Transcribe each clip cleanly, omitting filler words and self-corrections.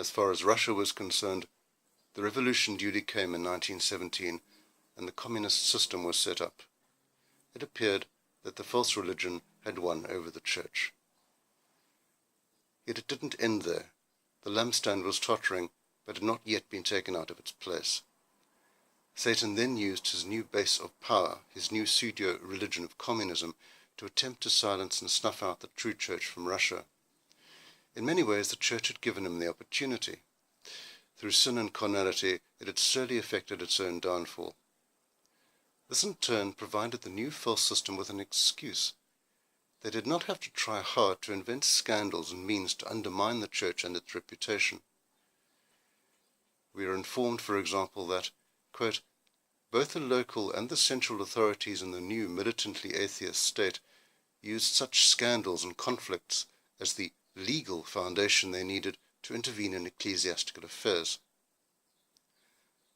As far as Russia was concerned, the revolution duly came in 1917, and the communist system was set up. It appeared that the false religion had won over the church. Yet it didn't end there. The lampstand was tottering, but had not yet been taken out of its place. Satan then used his new base of power, his new pseudo-religion of communism, to attempt to silence and snuff out the true church from Russia. In many ways, the church had given him the opportunity. Through sin and carnality, it had slowly effected its own downfall. This in turn provided the new false system with an excuse. They did not have to try hard to invent scandals and means to undermine the church and its reputation. We are informed, for example, that, quote, both the local and the central authorities in the new militantly atheist state used such scandals and conflicts as the legal foundation they needed to intervene in ecclesiastical affairs.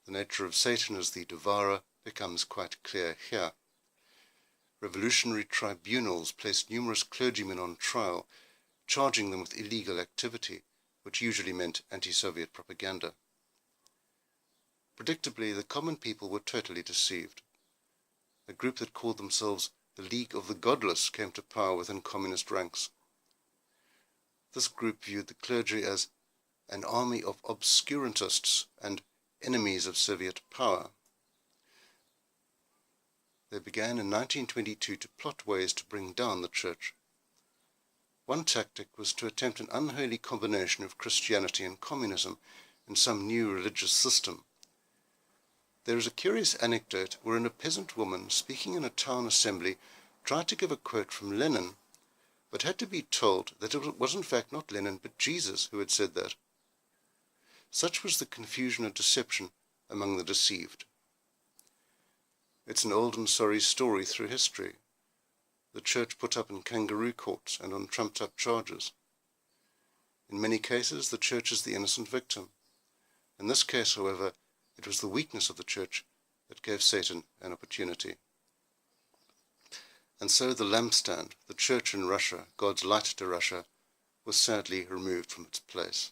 The nature of Satan as the devourer becomes quite clear here. Revolutionary tribunals placed numerous clergymen on trial, charging them with illegal activity, which usually meant anti-Soviet propaganda. Predictably, the common people were totally deceived. A group that called themselves the League of the Godless came to power within communist ranks. This group viewed the clergy as an army of obscurantists and enemies of Soviet power. They began in 1922 to plot ways to bring down the church. One tactic was to attempt an unholy combination of Christianity and communism in some new religious system. There is a curious anecdote wherein a peasant woman speaking in a town assembly tried to give a quote from Lenin, but had to be told that it was in fact not Lenin but Jesus who had said that. Such was the confusion and deception among the deceived. It's an old and sorry story through history. The church put up in kangaroo courts and on trumped-up charges. In many cases, the church is the innocent victim. In this case, however, it was the weakness of the church that gave Satan an opportunity. And so the lampstand, the church in Russia, God's light to Russia, was sadly removed from its place.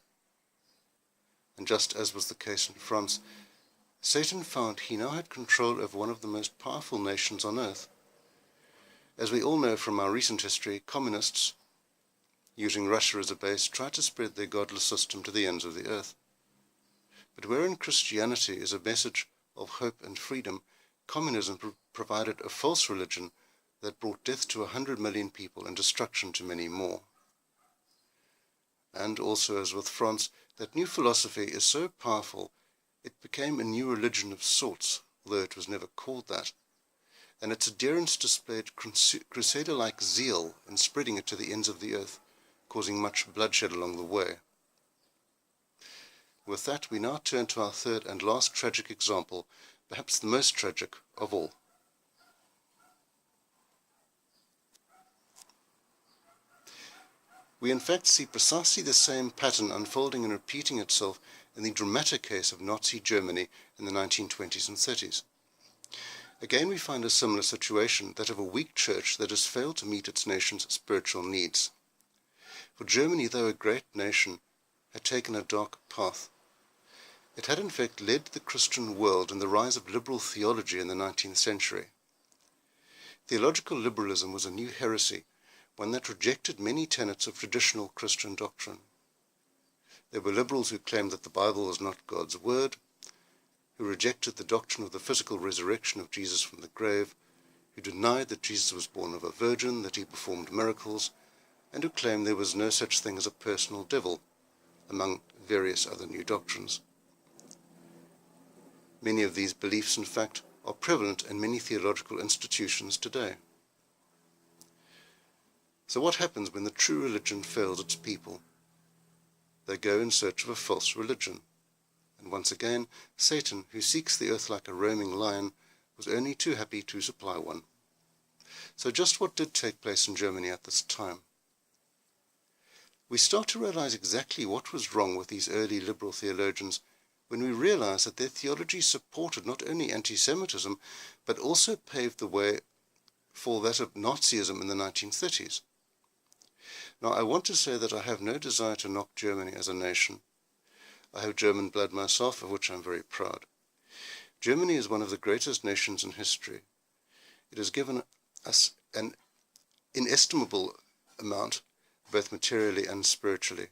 And just as was the case in France, Satan found he now had control over one of the most powerful nations on earth. As we all know from our recent history, communists, using Russia as a base, tried to spread their godless system to the ends of the earth. But wherein Christianity is a message of hope and freedom, communism provided a false religion that brought death to 100 million people and destruction to many more. And also, as with France, that new philosophy is so powerful it became a new religion of sorts, although it was never called that, and its adherents displayed crusader-like zeal in spreading it to the ends of the earth, causing much bloodshed along the way. With that, we now turn to our third and last tragic example, perhaps the most tragic of all. We in fact see precisely the same pattern unfolding and repeating itself in the dramatic case of Nazi Germany in the 1920s and 30s. Again, we find a similar situation, that of a weak church that has failed to meet its nation's spiritual needs. For Germany, though a great nation, had taken a dark path. It had in fact led the Christian world in the rise of liberal theology in the 19th century. Theological liberalism was a new heresy, one that rejected many tenets of traditional Christian doctrine. There were liberals who claimed that the Bible was not God's word, who rejected the doctrine of the physical resurrection of Jesus from the grave, who denied that Jesus was born of a virgin, that he performed miracles, and who claimed there was no such thing as a personal devil, among various other new doctrines. Many of these beliefs, in fact, are prevalent in many theological institutions today. So what happens when the true religion fails its people? They go in search of a false religion. And once again, Satan, who seeks the earth like a roaming lion, was only too happy to supply one. So just what did take place in Germany at this time? We start to realize exactly what was wrong with these early liberal theologians when we realize that their theology supported not only anti-Semitism, but also paved the way for that of Nazism in the 1930s. Now, I want to say that I have no desire to knock Germany as a nation. I have German blood myself, of which I am very proud. Germany is one of the greatest nations in history. It has given us an inestimable amount, both materially and spiritually.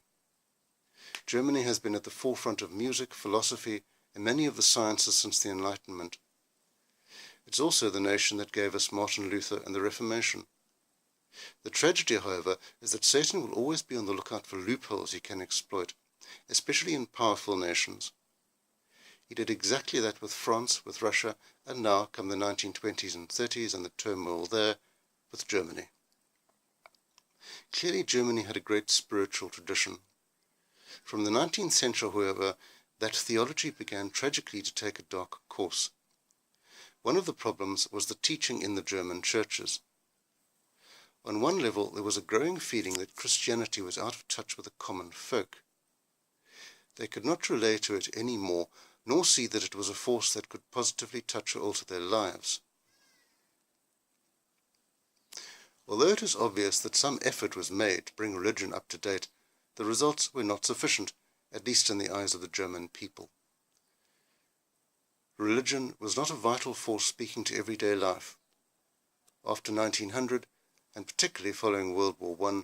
Germany has been at the forefront of music, philosophy, and many of the sciences since the Enlightenment. It's also the nation that gave us Martin Luther and the Reformation. The tragedy, however, is that Satan will always be on the lookout for loopholes he can exploit, especially in powerful nations. He did exactly that with France, with Russia, and now, come the 1920s and 30s and the turmoil there, with Germany. Clearly, Germany had a great spiritual tradition. From the 19th century, however, that theology began tragically to take a dark course. One of the problems was the teaching in the German churches. On one level, there was a growing feeling that Christianity was out of touch with the common folk. They could not relate to it any more, nor see that it was a force that could positively touch or alter their lives. Although it is obvious that some effort was made to bring religion up to date, the results were not sufficient, at least in the eyes of the German people. Religion was not a vital force speaking to everyday life. After 1900, and particularly following World War I,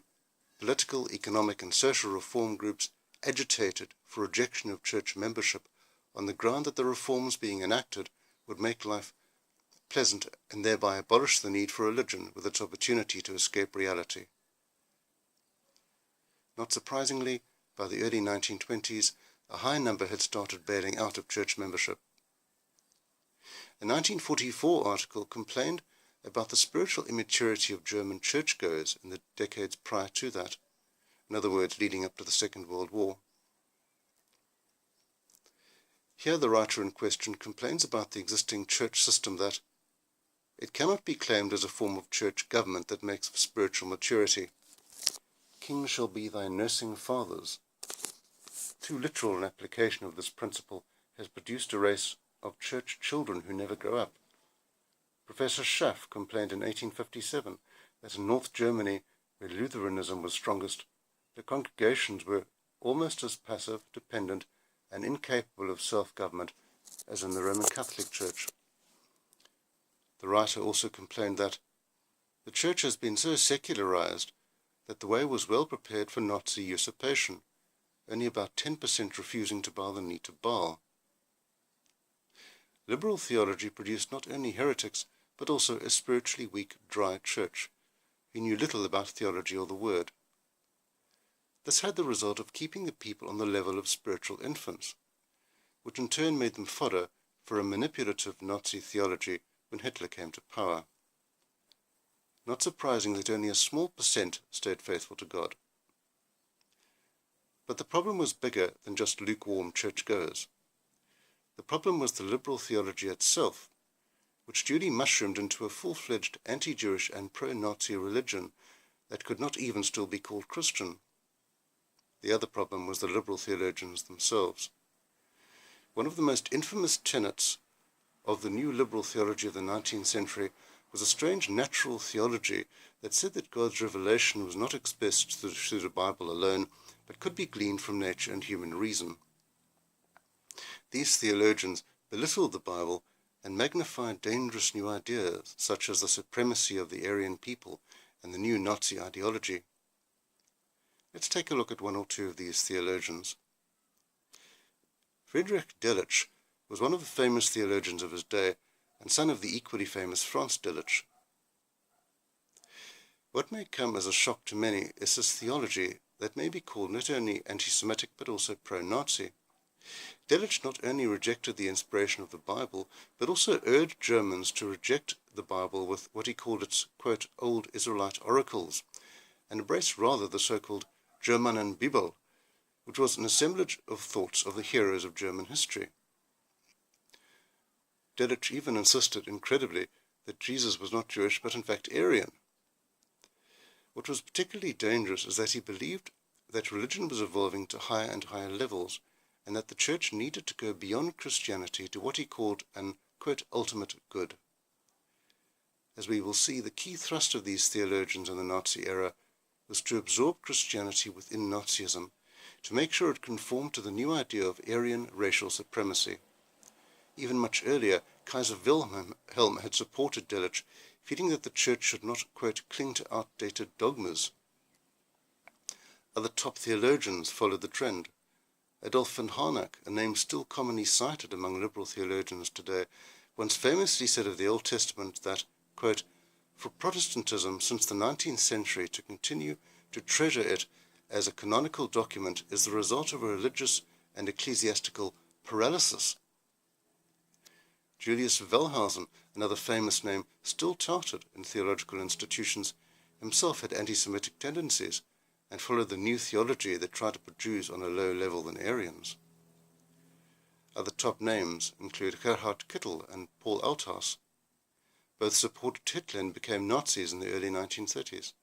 political, economic and social reform groups agitated for rejection of church membership on the ground that the reforms being enacted would make life pleasant and thereby abolish the need for religion with its opportunity to escape reality. Not surprisingly, by the early 1920s, a high number had started bailing out of church membership. A 1944 article complained about the spiritual immaturity of German churchgoers in the decades prior to that, in other words, leading up to the Second World War. Here the writer in question complains about the existing church system that it cannot be claimed as a form of church government that makes for spiritual maturity. Kings shall be thy nursing fathers. Too literal an application of this principle has produced a race of church children who never grow up. Professor Schaff complained in 1857 that in North Germany, where Lutheranism was strongest, the congregations were almost as passive, dependent, and incapable of self-government as in the Roman Catholic Church. The writer also complained that the Church has been so secularized that the way was well prepared for Nazi usurpation, only about 10% refusing to bow the knee to Baal. Liberal theology produced not only heretics, but also a spiritually weak, dry church, who knew little about theology or the Word. This had the result of keeping the people on the level of spiritual infants, which in turn made them fodder for a manipulative Nazi theology when Hitler came to power. Not surprising that only a small percent stayed faithful to God. But the problem was bigger than just lukewarm churchgoers. The problem was the liberal theology itself, which duly mushroomed into a full-fledged anti-Jewish and pro-Nazi religion that could not even still be called Christian. The other problem was the liberal theologians themselves. One of the most infamous tenets of the new liberal theology of the 19th century was a strange natural theology that said that God's revelation was not expressed through the Bible alone, but could be gleaned from nature and human reason. These theologians belittled the Bible and magnified dangerous new ideas, such as the supremacy of the Aryan people and the new Nazi ideology. Let's take a look at one or two of these theologians. Friedrich Delitzsch was one of the famous theologians of his day, and son of the equally famous Franz Delitzsch. What may come as a shock to many is this theology that may be called not only anti-Semitic but also pro-Nazi. Delitzsch not only rejected the inspiration of the Bible, but also urged Germans to reject the Bible with what he called its, quote, old Israelite oracles, and embrace rather the so-called Germanenbibel, which was an assemblage of thoughts of the heroes of German history. Delitzsch even insisted, incredibly, that Jesus was not Jewish but in fact Aryan. What was particularly dangerous is that he believed that religion was evolving to higher and higher levels, and that the Church needed to go beyond Christianity to what he called an, quote, ultimate good. As we will see, the key thrust of these theologians in the Nazi era was to absorb Christianity within Nazism to make sure it conformed to the new idea of Aryan racial supremacy. Even much earlier, Kaiser Wilhelm had supported Delitzsch, feeling that the Church should not, quote, cling to outdated dogmas. Other top theologians followed the trend. Adolf von Harnack, a name still commonly cited among liberal theologians today, once famously said of the Old Testament that, quote, for Protestantism since the 19th century to continue to treasure it as a canonical document is the result of a religious and ecclesiastical paralysis. Julius Wellhausen, another famous name still touted in theological institutions, himself had anti-Semitic tendencies and followed the new theology that tried to put Jews on a lower level than Aryans. Other top names include Gerhard Kittel and Paul Althaus. Both supported Hitler and became Nazis in the early 1930s.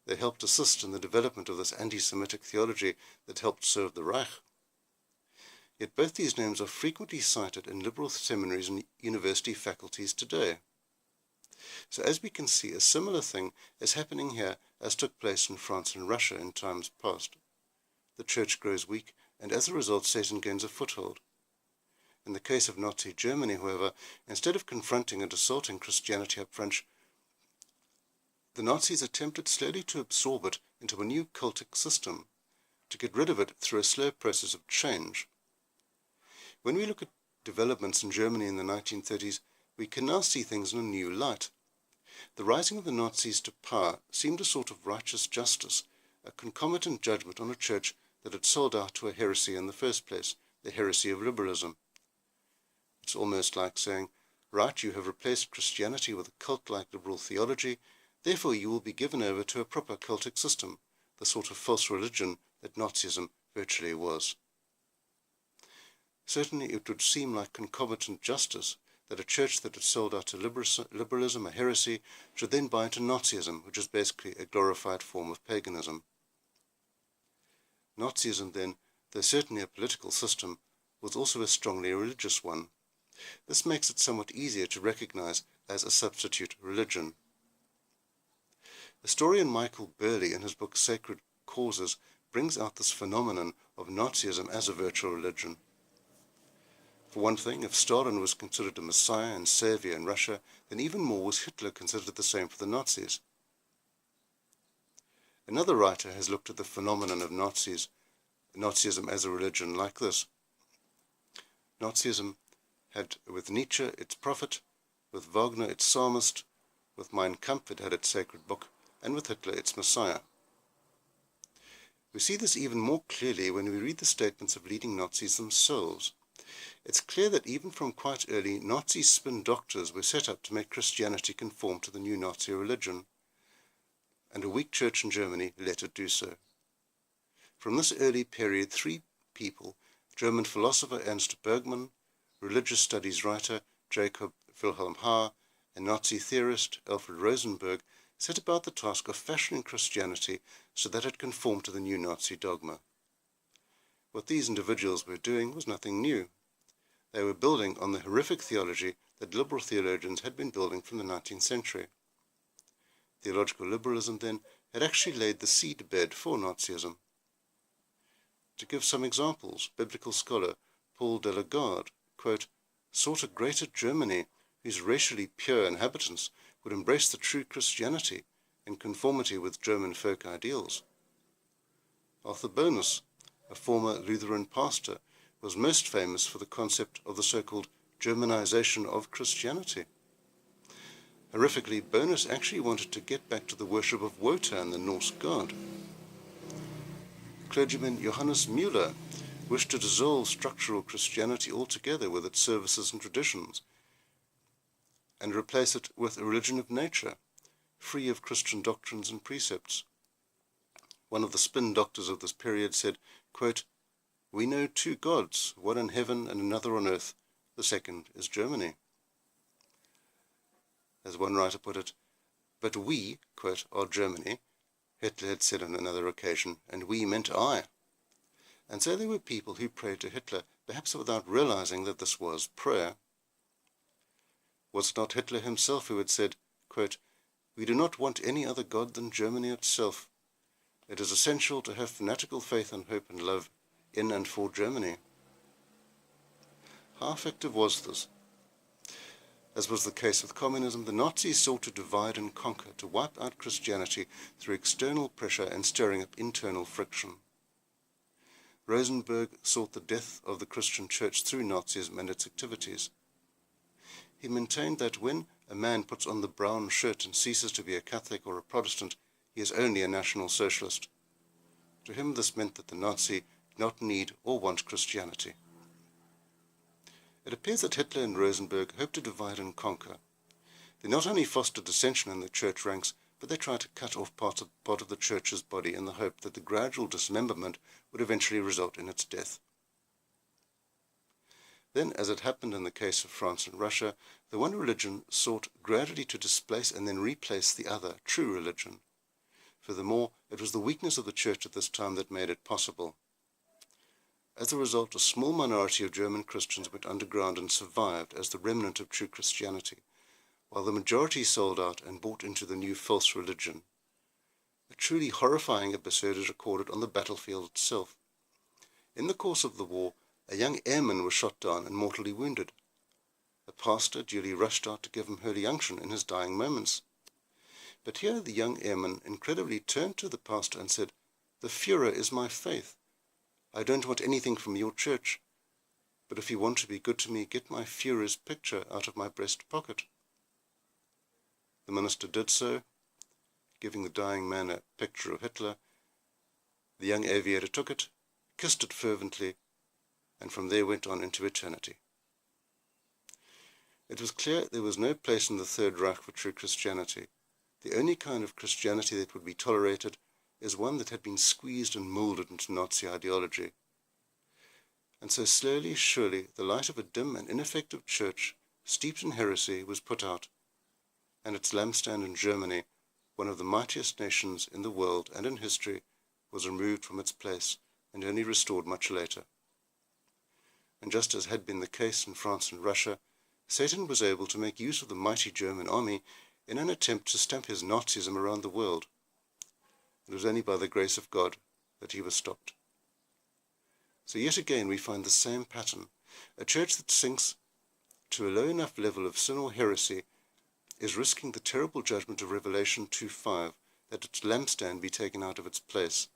They helped assist in the development of this anti-Semitic theology that helped serve the Reich. Yet both these names are frequently cited in liberal seminaries and university faculties today. So as we can see, a similar thing is happening here as took place in France and Russia in times past. The Church grows weak, and as a result Satan gains a foothold. In the case of Nazi Germany, however, instead of confronting and assaulting Christianity up front, the Nazis attempted slowly to absorb it into a new cultic system, to get rid of it through a slow process of change. When we look at developments in Germany in the 1930s, we can now see things in a new light. The rising of the Nazis to power seemed a sort of righteous justice, a concomitant judgment on a church that had sold out to a heresy in the first place, the heresy of liberalism. It's almost like saying, right, you have replaced Christianity with a cult-like liberal theology, therefore you will be given over to a proper cultic system, the sort of false religion that Nazism virtually was. Certainly it would seem like concomitant justice that a church that had sold out to liberalism, a heresy, should then buy into Nazism, which is basically a glorified form of paganism. Nazism then, though certainly a political system, was also a strongly religious one. This makes it somewhat easier to recognize as a substitute religion. Historian Michael Burley, in his book Sacred Causes, brings out this phenomenon of Nazism as a virtual religion. For one thing, if Stalin was considered a messiah and savior in Russia, then even more was Hitler considered the same for the Nazis. Another writer has looked at the phenomenon of Nazism as a religion like this. Nazism had with Nietzsche its prophet, with Wagner its psalmist, with Mein Kampf it had its sacred book, and with Hitler its messiah. We see this even more clearly when we read the statements of leading Nazis themselves. It's clear that even from quite early, Nazi spin doctors were set up to make Christianity conform to the new Nazi religion, and a weak church in Germany let it do so. From this early period, three people, German philosopher Ernst Bergmann, religious studies writer Jacob Wilhelm Haar, and Nazi theorist Alfred Rosenberg, set about the task of fashioning Christianity so that it conformed to the new Nazi dogma. What these individuals were doing was nothing new. They were building on the horrific theology that liberal theologians had been building from the 19th century. Theological liberalism, then, had actually laid the seedbed for Nazism. To give some examples, biblical scholar Paul de la Garde, quote, sought a greater Germany whose racially pure inhabitants would embrace the true Christianity in conformity with German folk ideals. Arthur Bonus, a former Lutheran pastor, was most famous for the concept of the so-called Germanization of Christianity. Horrifically, Bonus actually wanted to get back to the worship of Wotan, the Norse god. Clergyman Johannes Müller wished to dissolve structural Christianity altogether with its services and traditions, and replace it with a religion of nature, free of Christian doctrines and precepts. One of the spin doctors of this period said, quote, we know two gods, one in heaven and another on earth. The second is Germany. As one writer put it, but we, quote, are Germany, Hitler had said on another occasion, and we meant I. And so there were people who prayed to Hitler, perhaps without realizing that this was prayer. Was it not Hitler himself who had said, quote, we do not want any other God than Germany itself. It is essential to have fanatical faith and hope and love in and for Germany. How effective was this? As was the case with communism, the Nazis sought to divide and conquer, to wipe out Christianity through external pressure and stirring up internal friction. Rosenberg sought the death of the Christian church through Nazism and its activities. He maintained that when a man puts on the brown shirt and ceases to be a Catholic or a Protestant, he is only a National Socialist. To him this meant that the Nazi did not need or want Christianity. It appears that Hitler and Rosenberg hoped to divide and conquer. They not only fostered dissension in the church ranks, but they tried to cut off part of the church's body in the hope that the gradual dismemberment would eventually result in its death. Then, as it happened in the case of France and Russia, the one religion sought gradually to displace and then replace the other, true religion. Furthermore, it was the weakness of the church at this time that made it possible. As a result, a small minority of German Christians went underground and survived as the remnant of true Christianity, while the majority sold out and bought into the new false religion. A truly horrifying episode is recorded on the battlefield itself. In the course of the war, a young airman was shot down and mortally wounded. The pastor duly rushed out to give him holy unction in his dying moments. But here the young airman incredibly turned to the pastor and said, "The Führer is my faith. I don't want anything from your church, but if you want to be good to me, get my Führer's picture out of my breast pocket." The minister did so, giving the dying man a picture of Hitler. The young aviator took it, kissed it fervently, and from there went on into eternity. It was clear there was no place in the Third Reich for true Christianity. The only kind of Christianity that would be tolerated is one that had been squeezed and moulded into Nazi ideology. And so slowly, surely, the light of a dim and ineffective church, steeped in heresy, was put out, and its lampstand in Germany, one of the mightiest nations in the world and in history, was removed from its place and only restored much later. And just as had been the case in France and Russia, Satan was able to make use of the mighty German army in an attempt to stamp his Nazism around the world. It was only by the grace of God that he was stopped. So yet again we find the same pattern. A church that sinks to a low enough level of sin or heresy is risking the terrible judgment of Revelation 2:5, that its lampstand be taken out of its place.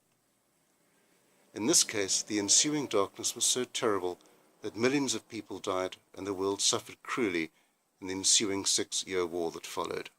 In this case, the ensuing darkness was so terrible that millions of people died and the world suffered cruelly in the ensuing 6-year war that followed.